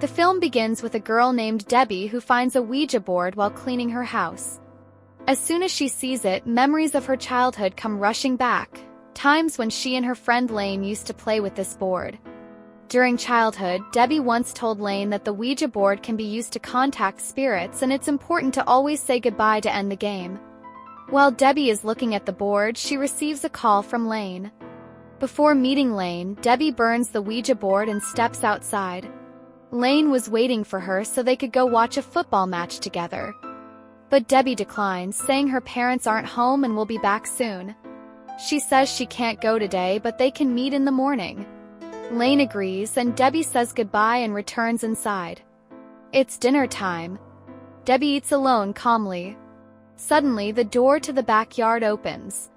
The film begins with a girl named Debbie who finds a Ouija board while cleaning her house. As soon as she sees it, memories of her childhood come rushing back, times when she and her friend Lane used to play with this board. During childhood, Debbie once told Lane that the Ouija board can be used to contact spirits and it's important to always say goodbye to end the game. While Debbie is looking at the board, she receives a call from Lane. Before meeting Lane, Debbie burns the Ouija board and steps outside. Lane was waiting for her so they could go watch a football match together. But Debbie declines, saying her parents aren't home and will be back soon. She says she can't go today, but they can meet in the morning. Lane agrees, and Debbie says goodbye and returns inside. It's dinner time. Debbie eats alone calmly. Suddenly, the door to the backyard opens.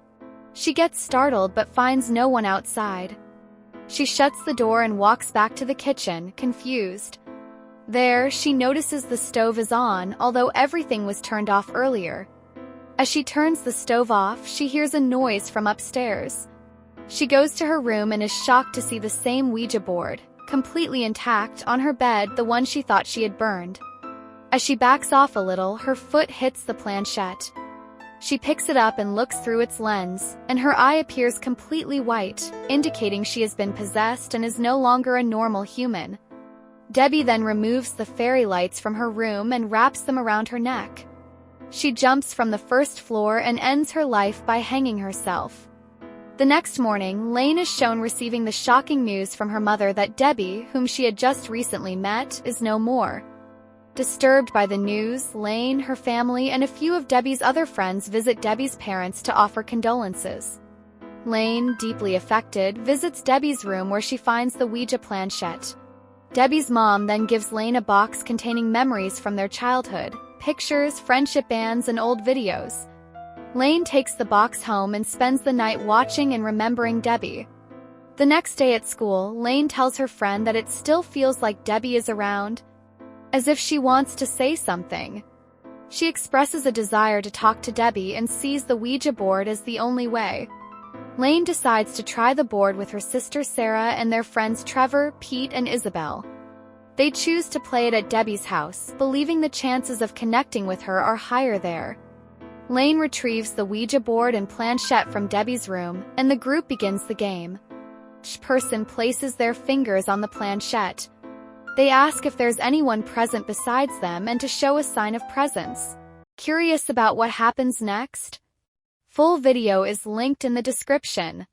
She gets startled but finds no one outside. She shuts the door and walks back to the kitchen, confused. There, she notices the stove is on, although everything was turned off earlier. As she turns the stove off, she hears a noise from upstairs. She goes to her room and is shocked to see the same Ouija board, completely intact, on her bed, the one she thought she had burned. As she backs off a little, her foot hits the planchette. She picks it up and looks through its lens, and her eye appears completely white, indicating she has been possessed and is no longer a normal human. Debbie then removes the fairy lights from her room and wraps them around her neck. She jumps from the first floor and ends her life by hanging herself. The next morning, Lane is shown receiving the shocking news from her mother that Debbie, whom she had just recently met, is no more. Disturbed by the news, Lane, her family, and a few of Debbie's other friends visit Debbie's parents to offer condolences. Lane, deeply affected, visits Debbie's room where she finds the Ouija planchette. Debbie's mom then gives Lane a box containing memories from their childhood, pictures, friendship bands, and old videos. Lane takes the box home and spends the night watching and remembering Debbie. The next day at school, Lane tells her friend that it still feels like Debbie is around, as if she wants to say something. She expresses a desire to talk to Debbie and sees the Ouija board as the only way. Lane decides to try the board with her sister Sarah and their friends Trevor, Pete, and Isabel. They choose to play it at Debbie's house, believing the chances of connecting with her are higher there. Lane retrieves the Ouija board and planchette from Debbie's room, and the group begins the game. Each person places their fingers on the planchette. They ask if there's anyone present besides them and to show a sign of presence. Curious about what happens next? Full video is linked in the description.